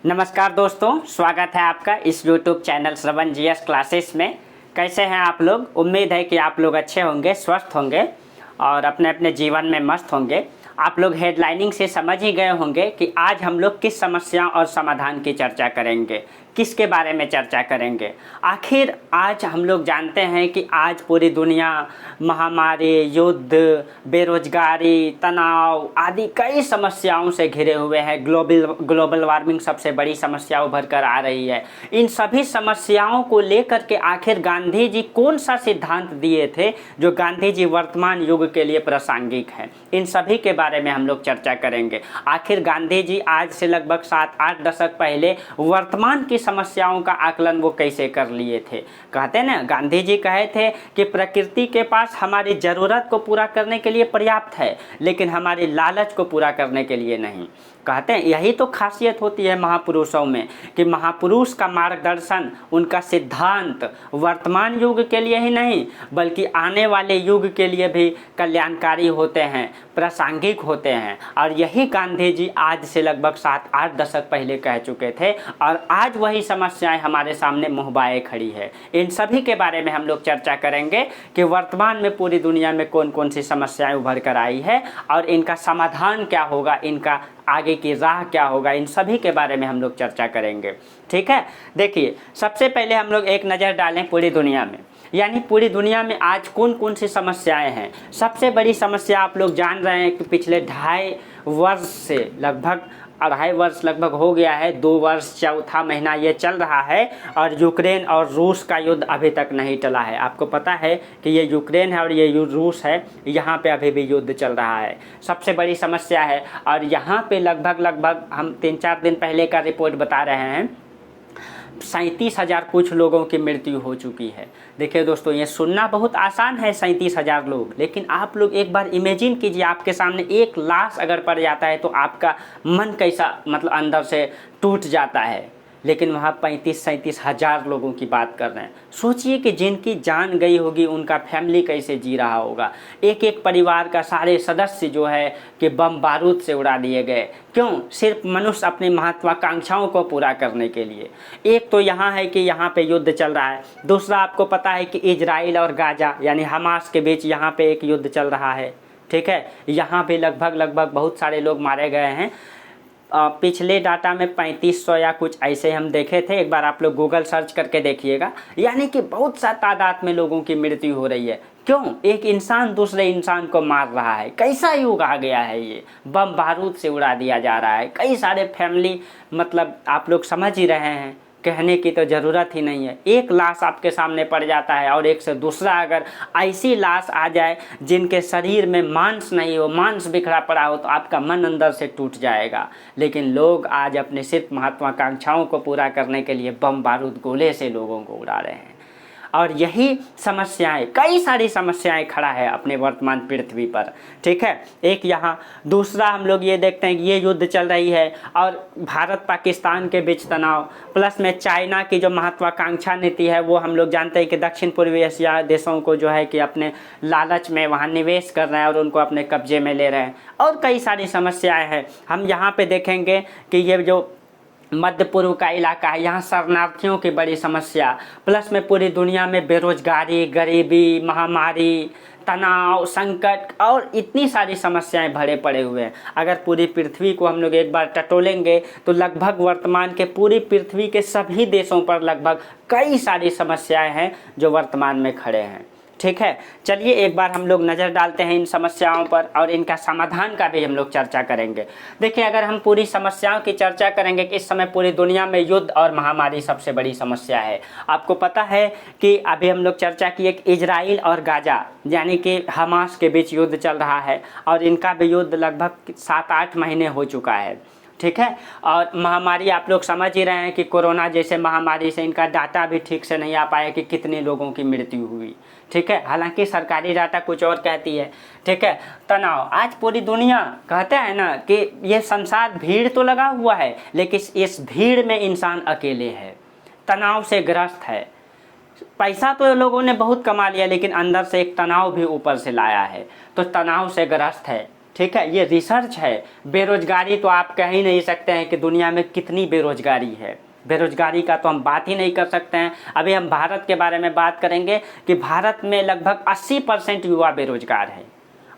नमस्कार दोस्तों, स्वागत है आपका इस YouTube चैनल श्रवण जीएस क्लासेस में। कैसे हैं आप लोग? उम्मीद है कि आप लोग अच्छे होंगे, स्वस्थ होंगे और अपने अपने जीवन में मस्त होंगे। आप लोग हेडलाइनिंग से समझ ही गए होंगे कि आज हम लोग किस समस्या और समाधान की चर्चा करेंगे, किसके बारे में चर्चा करेंगे। आखिर आज हम लोग जानते हैं कि आज पूरी दुनिया महामारी, युद्ध, बेरोजगारी, तनाव आदि कई समस्याओं से घिरे हुए हैं। ग्लोबल वार्मिंग सबसे बड़ी समस्या उभर कर आ रही है। इन सभी समस्याओं को लेकर के आखिर गांधी जी कौन सा सिद्धांत दिए थे जो गांधी जी वर्तमान युग के लिए प्रासंगिक है, इन सभी के बारे में हम लोग चर्चा करेंगे। आखिर गांधी जी आज से लगभग 7-8 दशक पहले वर्तमान की समस्याओं का आकलन वो कैसे कर लिए थे। कहते हैं ना, गांधी जी कहे थे कि प्रकृति के पास हमारी ज़रूरत को पूरा करने के लिए पर्याप्त है, लेकिन हमारी लालच को पूरा करने के लिए नहीं। कहते हैं यही तो खासियत होती है महापुरुषों में कि महापुरुष का मार्गदर्शन, उनका सिद्धांत वर्तमान युग के लिए ही नहीं बल्कि आने वाले युग के लिए भी कल्याणकारी होते हैं, प्रासंगिक होते हैं। और यही गांधी जी आज से लगभग 7-8 दशक पहले कह चुके थे और आज वही समस्याएं हमारे सामने मुहबाए खड़ी है। इन सभी के बारे में हम लोग चर्चा करेंगे कि वर्तमान में पूरी दुनिया में कौन कौन सी समस्याएं उभर कर आई है और इनका समाधान क्या होगा, इनका आगे की राह क्या होगा, इन सभी के बारे में हम लोग चर्चा करेंगे। ठीक है, देखिए सबसे पहले हम लोग एक नज़र डालें पूरी दुनिया में, यानी पूरी दुनिया में आज कौन कौन सी समस्याएं हैं। सबसे बड़ी समस्या आप लोग जान रहे हैं कि पिछले 2.5 वर्ष से लगभग 2.5 वर्ष लगभग हो गया है, 2 वर्ष चौथा महीना ये चल रहा है और यूक्रेन और रूस का युद्ध अभी तक नहीं टला है। आपको पता है कि ये यूक्रेन है और ये रूस है, यहाँ पे अभी भी युद्ध चल रहा है। सबसे बड़ी समस्या है और यहाँ पे लगभग हम 3-4 दिन पहले का रिपोर्ट बता रहे हैं 37,000 कुछ लोगों की मृत्यु हो चुकी है। देखिए दोस्तों, ये सुनना बहुत आसान है 37,000 लोग, लेकिन आप लोग एक बार इमेजिन कीजिए, आपके सामने एक लाश अगर पड़ जाता है तो आपका मन कैसा मतलब अंदर से टूट जाता है। लेकिन वहाँ 35-37 हज़ार लोगों की बात कर रहे हैं। सोचिए कि जिनकी जान गई होगी उनका फैमिली कैसे जी रहा होगा। एक एक परिवार का सारे सदस्य जो है कि बम बारूद से उड़ा दिए गए। क्यों? सिर्फ मनुष्य अपनी महत्वाकांक्षाओं को पूरा करने के लिए। एक तो यहाँ है कि यहाँ पे युद्ध चल रहा है, दूसरा आपको पता है कि इजराइल और गाजा यानी हमास के बीच यहाँ पे एक युद्ध चल रहा है। ठीक है, यहाँ पे लगभग बहुत सारे लोग मारे गए हैं। पिछले डाटा में 3500 या कुछ ऐसे हम देखे थे, एक बार आप लोग गूगल सर्च करके देखिएगा। यानी कि बहुत सा तादाद में लोगों की मृत्यु हो रही है। क्यों? एक इंसान दूसरे इंसान को मार रहा है। कैसा युग आ गया है ये, बम बारूद से उड़ा दिया जा रहा है। कई सारे फैमिली मतलब आप लोग समझ ही रहे हैं, कहने की तो ज़रूरत ही नहीं है। एक लाश आपके सामने पड़ जाता है और एक से दूसरा अगर ऐसी लाश आ जाए जिनके शरीर में मांस नहीं हो, मांस बिखरा पड़ा हो, तो आपका मन अंदर से टूट जाएगा। लेकिन लोग आज अपने सिर्फ महत्वाकांक्षाओं को पूरा करने के लिए बम बारूद गोले से लोगों को उड़ा रहे हैं। और यही समस्याएं, कई सारी समस्याएं खड़ा है अपने वर्तमान पृथ्वी पर। ठीक है, एक यहाँ, दूसरा हम लोग ये देखते हैं कि ये युद्ध चल रही है और भारत पाकिस्तान के बीच तनाव, प्लस में चाइना की जो महत्वाकांक्षा नीति है वो हम लोग जानते हैं कि दक्षिण पूर्वी एशिया देशों को जो है कि अपने लालच में वहाँ निवेश कर रहे हैं और उनको अपने कब्जे में ले रहे हैं। और कई सारी समस्याएँ हैं। हम यहाँ पर देखेंगे कि ये जो मध्य पूर्व का इलाका है, यहाँ शरणार्थियों की बड़ी समस्या, प्लस में पूरी दुनिया में बेरोजगारी, गरीबी, महामारी, तनाव, संकट और इतनी सारी समस्याएं भरे पड़े हुए हैं। अगर पूरी पृथ्वी को हम लोग एक बार टटोलेंगे तो लगभग वर्तमान के पूरी पृथ्वी के सभी देशों पर लगभग कई सारी समस्याएं हैं जो वर्तमान में खड़े हैं। ठीक है, चलिए एक बार हम लोग नज़र डालते हैं इन समस्याओं पर और इनका समाधान का भी हम लोग चर्चा करेंगे। देखिए, अगर हम पूरी समस्याओं की चर्चा करेंगे कि इस समय पूरी दुनिया में युद्ध और महामारी सबसे बड़ी समस्या है। आपको पता है कि अभी हम लोग चर्चा किए कि इजराइल और गाजा यानी कि हमास के बीच युद्ध चल रहा है और इनका भी युद्ध लगभग 7-8 महीने हो चुका है। ठीक है, और महामारी आप लोग समझ ही रहे हैं कि कोरोना जैसे महामारी से इनका डाटा भी ठीक से नहीं आ पाया कि कितने लोगों की मृत्यु हुई। ठीक है, हालांकि सरकारी डाटा कुछ और कहती है। ठीक है, तनाव, आज पूरी दुनिया कहते हैं ना कि ये संसार भीड़ तो लगा हुआ है लेकिन इस भीड़ में इंसान अकेले है, तनाव से ग्रस्त है। पैसा तो लोगों ने बहुत कमा लिया लेकिन अंदर से एक तनाव भी ऊपर से लाया है, तो तनाव से ग्रस्त है। ठीक है, ये रिसर्च है। बेरोजगारी तो आप कह ही नहीं सकते हैं कि दुनिया में कितनी बेरोजगारी है। बेरोजगारी का तो हम बात ही नहीं कर सकते हैं। अभी हम भारत के बारे में बात करेंगे कि भारत में लगभग 80% युवा बेरोजगार है।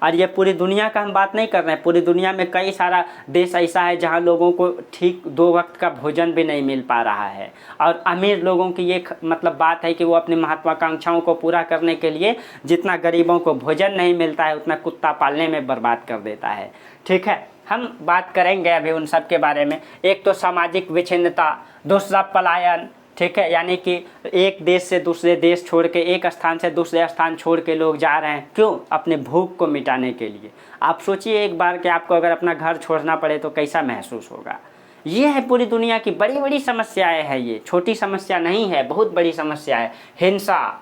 और ये पूरी दुनिया का हम बात नहीं कर रहे हैं, पूरी दुनिया में कई सारा देश ऐसा है जहाँ लोगों को ठीक 2 वक्त का भोजन भी नहीं मिल पा रहा है। और अमीर लोगों की ये मतलब बात है कि वो अपनी महत्वाकांक्षाओं को पूरा करने के लिए जितना गरीबों को भोजन नहीं मिलता है उतना कुत्ता पालने में बर्बाद कर देता है। ठीक है, हम बात करेंगे अभी उन सब के बारे में। एक तो सामाजिक विच्छिन्नता, दूसरा पलायन। ठीक है, यानी कि एक देश से दूसरे देश छोड़ के, एक स्थान से दूसरे स्थान छोड़ के लोग जा रहे हैं। क्यों? अपने भूख को मिटाने के लिए। आप सोचिए एक बार कि आपको अगर अपना घर छोड़ना पड़े तो कैसा महसूस होगा। ये है पूरी दुनिया की बड़ी बड़ी समस्याएं हैं। ये छोटी समस्या नहीं है, बहुत बड़ी समस्या है। हिंसा,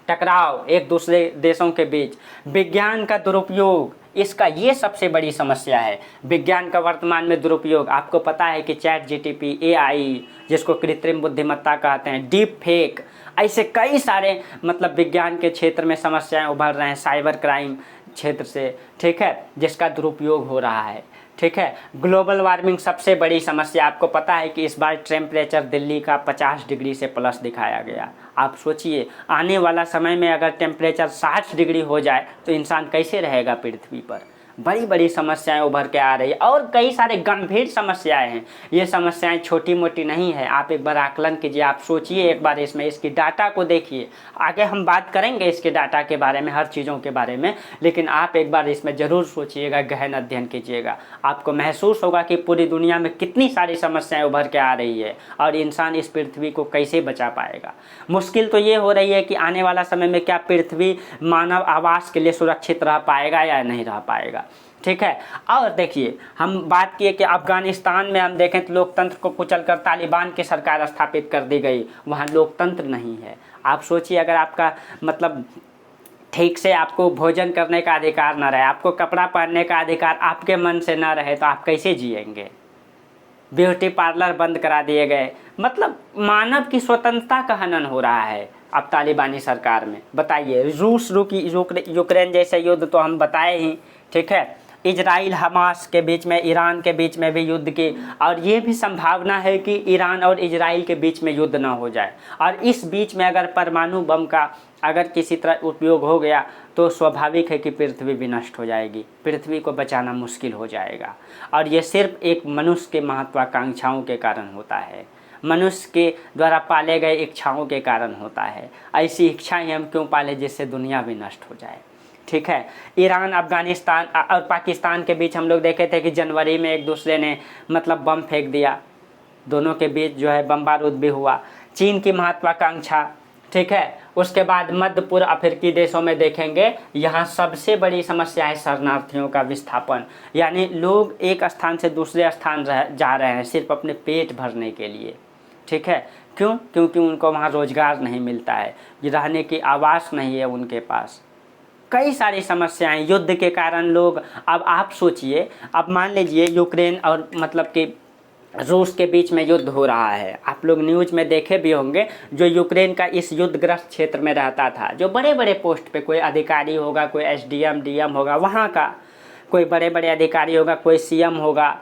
टकराव एक दूसरे देशों के बीच, विज्ञान का दुरुपयोग, इसका ये सबसे बड़ी समस्या है। विज्ञान का वर्तमान में दुरुपयोग, आपको पता है कि चैट जीटीपी, एआई जिसको कृत्रिम बुद्धिमत्ता कहते हैं, डीप फेक, ऐसे कई सारे मतलब विज्ञान के क्षेत्र में समस्याएं उभर रहे हैं, साइबर क्राइम क्षेत्र से। ठीक है, जिसका दुरुपयोग हो रहा है। ठीक है, ग्लोबल वार्मिंग सबसे बड़ी समस्या। आपको पता है कि इस बार टेम्परेचर दिल्ली का 50 डिग्री से प्लस दिखाया गया। आप सोचिए आने वाला समय में अगर टेम्परेचर 60 डिग्री हो जाए तो इंसान कैसे रहेगा पृथ्वी पर। बड़ी बड़ी समस्याएं उभर के आ रही है और कई सारे गंभीर समस्याएं हैं। ये समस्याएं छोटी मोटी नहीं है। आप एक बार आकलन कीजिए, आप सोचिए एक बार इसमें, इसकी डाटा को देखिए। आगे हम बात करेंगे इसके डाटा के बारे में, हर चीज़ों के बारे में, लेकिन आप एक बार इसमें ज़रूर सोचिएगा, गहन अध्ययन कीजिएगा। आपको महसूस होगा कि पूरी दुनिया में कितनी सारी समस्याएं उभर के आ रही है और इंसान इस पृथ्वी को कैसे बचा पाएगा। मुश्किल तो ये हो रही है कि आने वाला समय में क्या पृथ्वी मानव आवास के लिए सुरक्षित रह पाएगा या नहीं रह पाएगा। ठीक है, और देखिए हम बात किए कि अफगानिस्तान में हम देखें तो लोकतंत्र को कुचलकर तालिबान की सरकार स्थापित कर दी गई। वहाँ लोकतंत्र नहीं है। आप सोचिए अगर आपका मतलब ठीक से आपको भोजन करने का अधिकार ना रहे, आपको कपड़ा पहनने का अधिकार आपके मन से ना रहे तो आप कैसे जिएंगे। ब्यूटी पार्लर बंद करा दिए गए। मतलब मानव की स्वतंत्रता का हनन हो रहा है अब तालिबानी सरकार में। बताइए, रूस यूक्रेन जैसे युद्ध तो हम बताए ही। ठीक है, इजराइल हमास के बीच में, ईरान के बीच में भी युद्ध की, और ये भी संभावना है कि ईरान और इजराइल के बीच में युद्ध ना हो जाए। और इस बीच में अगर परमाणु बम का अगर किसी तरह उपयोग हो गया तो स्वाभाविक है कि पृथ्वी भी नष्ट हो जाएगी, पृथ्वी को बचाना मुश्किल हो जाएगा। और ये सिर्फ एक मनुष्य के महत्वाकांक्षाओं के कारण होता है, मनुष्य के द्वारा पाले गए इच्छाओं के कारण होता है। ऐसी इच्छाएं हम क्यों पाले जिससे दुनिया भी नष्ट हो जाए। ठीक है, ईरान, अफगानिस्तान और पाकिस्तान के बीच हम लोग देखे थे कि जनवरी में एक दूसरे ने मतलब बम फेंक दिया, दोनों के बीच जो है बम बारूद भी हुआ। चीन की महत्वाकांक्षा। ठीक है, उसके बाद मध्य पूर्व अफ्रीकी देशों में देखेंगे, यहाँ सबसे बड़ी समस्या है शरणार्थियों का विस्थापन। यानी लोग एक स्थान से दूसरे स्थान जा रहे हैं सिर्फ अपने पेट भरने के लिए। ठीक है, क्यों? क्योंकि उनको वहाँ रोजगार नहीं मिलता है, रहने की आवास नहीं है उनके पास। कई सारी समस्याएं युद्ध के कारण लोग, अब आप सोचिए, अब मान लीजिए यूक्रेन और मतलब कि रूस के बीच में युद्ध हो रहा है। आप लोग न्यूज़ में देखे भी होंगे, जो यूक्रेन का इस युद्धग्रस्त क्षेत्र में रहता था, जो बड़े बड़े पोस्ट पे, कोई अधिकारी होगा, कोई एसडीएम डीएम होगा वहाँ का, कोई बड़े बड़े अधिकारी होगा, कोई सीएम होगा,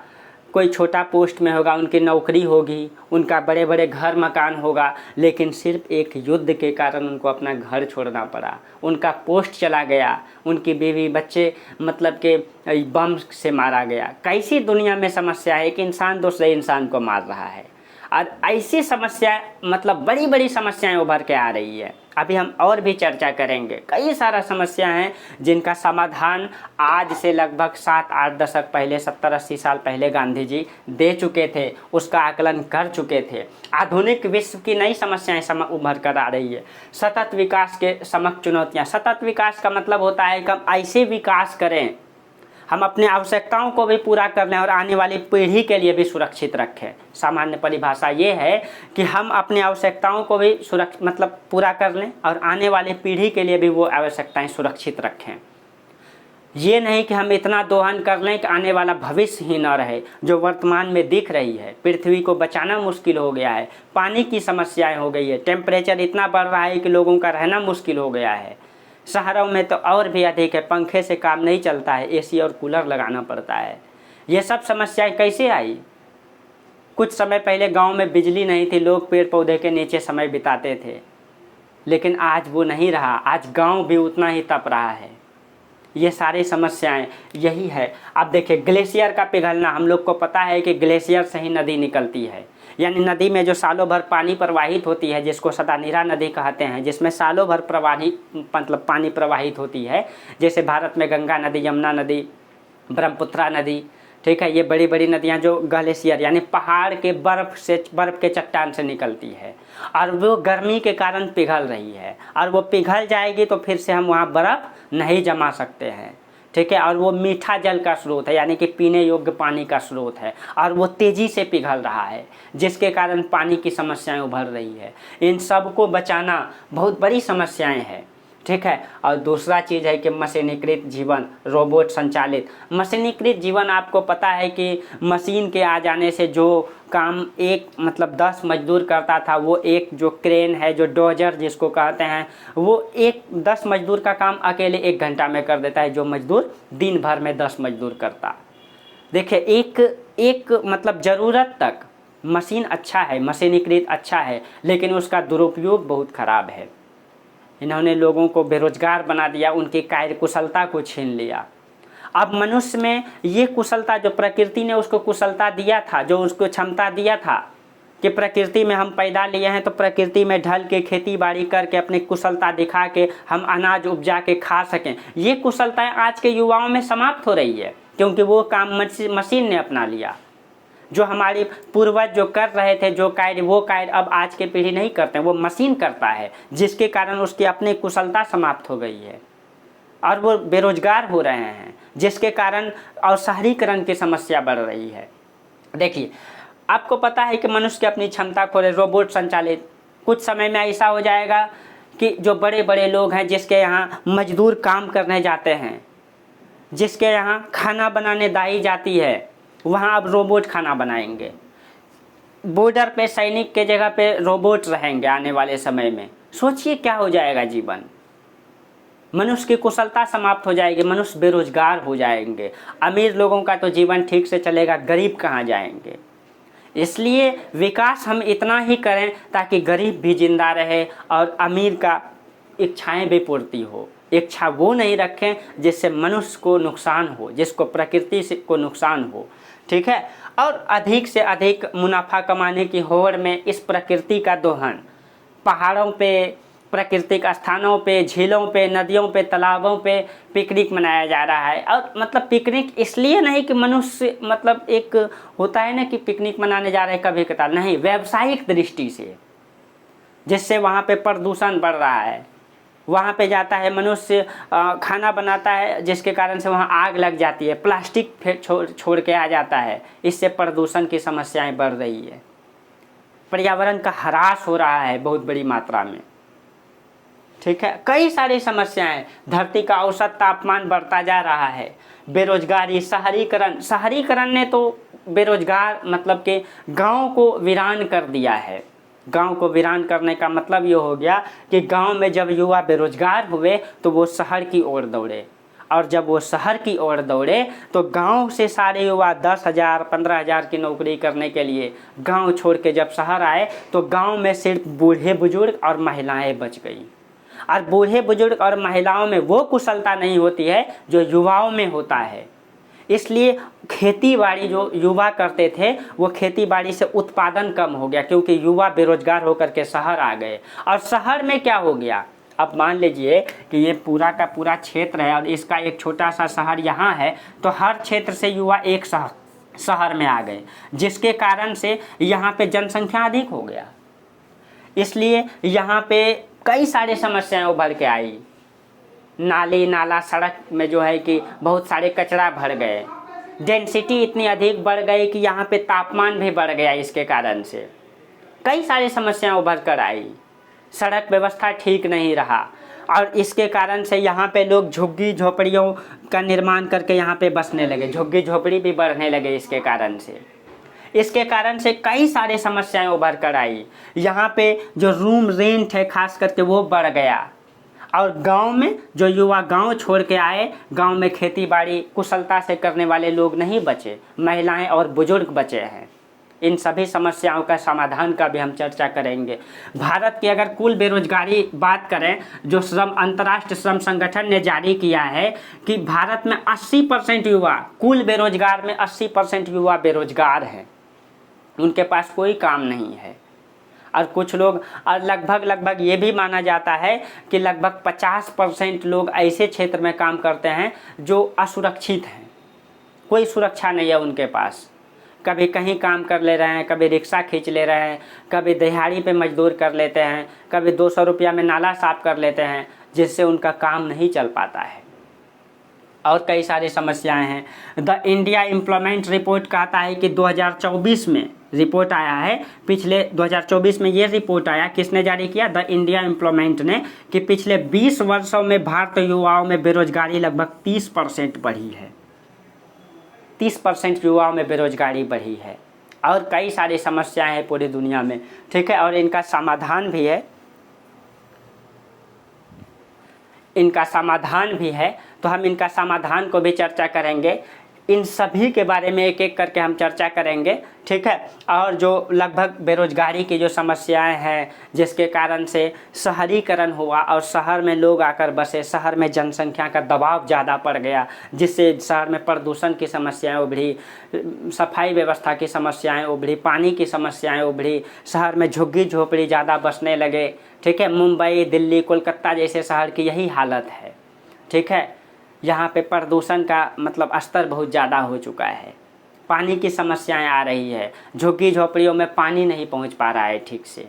कोई छोटा पोस्ट में होगा, उनकी नौकरी होगी, उनका बड़े बड़े घर मकान होगा, लेकिन सिर्फ एक युद्ध के कारण उनको अपना घर छोड़ना पड़ा, उनका पोस्ट चला गया, उनकी बीवी बच्चे मतलब के बम से मारा गया। कैसी दुनिया में समस्या है कि इंसान दूसरे इंसान को मार रहा है। और ऐसी समस्या मतलब बड़ी बड़ी समस्याएं उभर के आ रही है। अभी हम और भी चर्चा करेंगे। कई सारा समस्या हैं जिनका समाधान आज से लगभग 7-8 दशक पहले, 70-80 साल पहले गांधी जी दे चुके थे, उसका आकलन कर चुके थे। आधुनिक विश्व की नई समस्याएं उभर कर आ रही है। सतत विकास के समक्ष चुनौतियाँ। सतत विकास का मतलब होता है कि हम ऐसे विकास करें, हम अपनी आवश्यकताओं को भी पूरा कर लें और आने वाली पीढ़ी के लिए भी सुरक्षित रखें। सामान्य परिभाषा ये है कि हम अपनी आवश्यकताओं को भी मतलब पूरा कर लें और आने वाली पीढ़ी के लिए भी वो आवश्यकताएं सुरक्षित रखें। ये नहीं कि हम इतना दोहन कर लें कि आने वाला भविष्य ही न रहे। जो वर्तमान में दिख रही है, पृथ्वी को बचाना मुश्किल हो गया है, पानी की समस्याएं हो गई है, टेम्परेचर इतना बढ़ रहा है कि लोगों का रहना मुश्किल हो गया है, शहरों में तो और भी अधिक है, पंखे से काम नहीं चलता है, एसी और कूलर लगाना पड़ता है। ये सब समस्याएं कैसे आई? कुछ समय पहले गांव में बिजली नहीं थी, लोग पेड़ पौधे के नीचे समय बिताते थे, लेकिन आज वो नहीं रहा। आज गांव भी उतना ही तप रहा है। ये सारी समस्याएं यही है। अब देखिए, ग्लेशियर का पिघलना, हम लोग को पता है कि ग्लेशियर से ही नदी निकलती है, यानी नदी में जो सालों भर पानी प्रवाहित होती है, जिसको सदानीरा नदी कहते हैं, जिसमें सालों भर पानी प्रवाहित होती है, जैसे भारत में गंगा नदी, यमुना नदी, ब्रह्मपुत्रा नदी, ठीक है। ये बड़ी बड़ी नदियाँ जो ग्लेशियर यानी पहाड़ के बर्फ़ के चट्टान से निकलती है, और वो गर्मी के कारण पिघल रही है, और वो पिघल जाएगी तो फिर से हम वहाँ बर्फ़ नहीं जमा सकते हैं, ठीक है। और वो मीठा जल का स्रोत है, यानी कि पीने योग्य पानी का स्रोत है, और वो तेज़ी से पिघल रहा है, जिसके कारण पानी की समस्याएं उभर रही है। इन सब को बचाना बहुत बड़ी समस्याएं हैं, ठीक है। और दूसरा चीज़ है कि मशीनीकृत जीवन, रोबोट संचालित। मशीनीकृत जीवन, आपको पता है कि मशीन के आ जाने से जो काम एक 10 मजदूर करता था, वो एक जो क्रेन है, जो डोजर जिसको कहते हैं, वो 10 मजदूर का काम अकेले 1 घंटा में कर देता है, जो मजदूर दिन भर में 10 मजदूर करता। देखिए, एक ज़रूरत तक मशीन अच्छा है, मशीनीकृत अच्छा है, लेकिन उसका दुरुपयोग बहुत खराब है। इन्होंने लोगों को बेरोजगार बना दिया, उनकी कार्य कुशलता को छीन लिया। अब मनुष्य में ये कुशलता, जो प्रकृति ने उसको कुशलता दिया था, जो उसको क्षमता दिया था कि प्रकृति में हम पैदा लिए हैं, तो प्रकृति में ढल के खेती बाड़ी करके अपनी कुशलता दिखा के हम अनाज उपजा के खा सकें, ये कुशलताएं आज के युवाओं में समाप्त हो रही है, क्योंकि वो काम मशीन ने अपना लिया। जो हमारे पूर्वज जो कर रहे थे, जो कार्य, वो कार्य अब आज के पीढ़ी नहीं करते हैं, वो मशीन करता है, जिसके कारण उसकी अपनी कुशलता समाप्त हो गई है, और वो बेरोजगार हो रहे हैं, जिसके कारण और शहरीकरण की समस्या बढ़ रही है। देखिए, आपको पता है कि मनुष्य की अपनी क्षमता खो रहे, रोबोट संचालित। कुछ समय में ऐसा हो जाएगा कि जो बड़े बड़े लोग हैं, जिसके यहाँ मजदूर काम करने जाते हैं, जिसके यहाँ खाना बनाने दाई जाती है, वहाँ अब रोबोट खाना बनाएंगे। बॉर्डर पे सैनिक के जगह पे रोबोट रहेंगे आने वाले समय में। सोचिए क्या हो जाएगा जीवन। मनुष्य की कुशलता समाप्त हो जाएगी, मनुष्य बेरोजगार हो जाएंगे। अमीर लोगों का तो जीवन ठीक से चलेगा, गरीब कहाँ जाएंगे। इसलिए विकास हम इतना ही करें ताकि गरीब भी जिंदा रहे और अमीर का इच्छाएं भी पूर्ति हो। इच्छा वो नहीं रखें जिससे मनुष्य को नुकसान हो, जिसको प्रकृति से को नुकसान हो, ठीक है। और अधिक से अधिक मुनाफा कमाने की होड़ में इस प्रकृति का दोहन, पहाड़ों पे, प्राकृतिक स्थानों पे, झीलों पे, नदियों पे, तालाबों पे पिकनिक मनाया जा रहा है। और पिकनिक इसलिए नहीं कि मनुष्य एक होता है ना कि पिकनिक मनाने जा रहे हैं कभी कभार, नहीं, व्यावसायिक दृष्टि से, जिससे वहाँ पे प्रदूषण बढ़ रहा है। वहाँ पे जाता है मनुष्य, खाना बनाता है, जिसके कारण से वहाँ आग लग जाती है, प्लास्टिक फिर छोड़ के आ जाता है। इससे प्रदूषण की समस्याएं बढ़ रही है, पर्यावरण का ह्रास हो रहा है बहुत बड़ी मात्रा में, ठीक है। कई सारी समस्याएं, धरती का औसत तापमान बढ़ता जा रहा है, बेरोजगारी, शहरीकरण ने तो बेरोजगार के गाँव को वीरान कर दिया है। गांव को वीरान करने का मतलब ये हो गया कि गांव में जब युवा बेरोजगार हुए तो वो शहर की ओर दौड़े, और जब वो शहर की ओर दौड़े तो गांव से सारे युवा 10,000 15,000 की नौकरी करने के लिए गांव छोड़ के जब शहर आए तो गांव में सिर्फ बूढ़े बुजुर्ग और महिलाएं बच गई। और बूढ़े बुजुर्ग और महिलाओं में वो कुशलता नहीं होती है जो युवाओं में होता है। इसलिए खेती बाड़ी जो युवा करते थे, वो खेती बाड़ी से उत्पादन कम हो गया, क्योंकि युवा बेरोजगार होकर के शहर आ गए। और शहर में क्या हो गया, अब मान लीजिए कि ये पूरा का पूरा क्षेत्र है और इसका एक छोटा सा शहर यहाँ है, तो हर क्षेत्र से युवा एक शहर में आ गए, जिसके कारण से यहाँ पे जनसंख्या अधिक हो गया। इसलिए यहाँ पे कई सारी समस्याएं उभर के आई। नाली नाला सड़क में जो है कि बहुत सारे कचरा भर गए, डेंसिटी इतनी अधिक बढ़ गई कि यहाँ पे तापमान भी बढ़ गया। इसके कारण से कई सारी समस्याएं उभर कर आई, सड़क व्यवस्था ठीक नहीं रहा, और इसके कारण से यहाँ पे लोग झुग्गी झोपड़ियों का निर्माण करके यहाँ पे बसने लगे, झुग्गी झोपड़ी भी बढ़ने लगे। इसके कारण से कई सारी समस्याएं उभर कर आई। यहाँ पे जो रूम रेंट है खास करके वो बढ़ गया, और गांव में जो युवा गांव छोड़ के आए, गांव में खेती बाड़ी कुशलता से करने वाले लोग नहीं बचे, महिलाएं और बुजुर्ग बचे हैं। इन सभी समस्याओं का समाधान का भी हम चर्चा करेंगे। भारत की अगर कुल बेरोजगारी बात करें, जो अंतर्राष्ट्रीय श्रम संगठन ने जारी किया है कि भारत में 80% युवा, कुल बेरोजगार में 80% युवा बेरोजगार हैं, उनके पास कोई काम नहीं है। और कुछ लोग, और लगभग ये भी माना जाता है कि लगभग 50% लोग ऐसे क्षेत्र में काम करते हैं जो असुरक्षित हैं, कोई सुरक्षा नहीं है उनके पास। कभी कहीं काम कर ले रहे हैं, कभी रिक्शा खींच ले रहे हैं, कभी दिहाड़ी पे मजदूर कर लेते हैं, कभी 200 रुपया में नाला साफ कर लेते हैं, जिससे उनका काम नहीं चल पाता है। और कई सारी समस्याएं हैं। द इंडिया एम्प्लॉयमेंट रिपोर्ट कहता है कि 2024 में रिपोर्ट आया है, पिछले 2024 में ये रिपोर्ट आया, किसने जारी किया? द इंडिया एम्प्लॉयमेंट ने, कि पिछले 20 वर्षों में भारतीय युवाओं में बेरोजगारी लगभग 30% बढ़ी है। 30% युवाओं में बेरोजगारी बढ़ी है। और कई सारी समस्याएं हैं पूरी दुनिया में, ठीक है, और इनका समाधान भी है, तो हम इनका समाधान को भी चर्चा करेंगे। इन सभी के बारे में एक एक करके हम चर्चा करेंगे, ठीक है। और जो लगभग बेरोजगारी की जो समस्याएं हैं, जिसके कारण से शहरीकरण हुआ और शहर में लोग आकर बसे, शहर में जनसंख्या का दबाव ज़्यादा पड़ गया, जिससे शहर में प्रदूषण की समस्याएं उभरी, सफाई व्यवस्था की समस्याएं उभरी, पानी की समस्याएं उभरी, शहर में झुग्गी झोपड़ी ज़्यादा बसने लगे, ठीक है। मुंबई, दिल्ली, कोलकाता जैसे शहर की यही हालत है, ठीक है। यहाँ पे प्रदूषण का मतलब स्तर बहुत ज़्यादा हो चुका है, पानी की समस्याएं आ रही है, झुग्गी झोपड़ियों में पानी नहीं पहुँच पा रहा है ठीक से,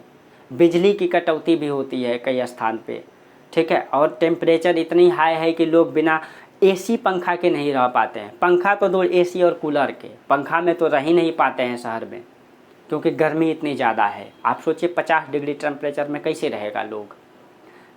बिजली की कटौती भी होती है कई स्थान पे, ठीक है। और टेम्परेचर इतनी हाई है कि लोग बिना एसी पंखा के नहीं रह पाते हैं। पंखा तो दूर, एसी और कूलर के, पंखा में तो रह ही नहीं पाते हैं शहर में, क्योंकि गर्मी इतनी ज़्यादा है। आप सोचिए 50 डिग्री टेम्परेचर में कैसे रहेगा लोग,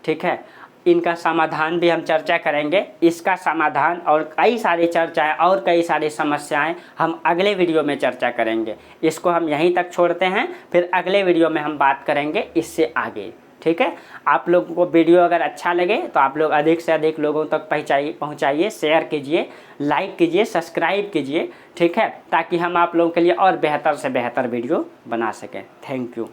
ठीक है। इनका समाधान भी हम चर्चा करेंगे। इसका समाधान और कई सारी चर्चाएं और कई सारी समस्याएं हम अगले वीडियो में चर्चा करेंगे। इसको हम यहीं तक छोड़ते हैं, फिर अगले वीडियो में हम बात करेंगे इससे आगे, ठीक है। आप लोगों को वीडियो अगर अच्छा लगे तो आप लोग अधिक से अधिक लोगों तक पहुंचाइए, शेयर कीजिए, लाइक कीजिए, सब्सक्राइब कीजिए, ठीक है, ताकि हम आप लोगों के लिए और बेहतर से बेहतर वीडियो बना सकें। Thank you.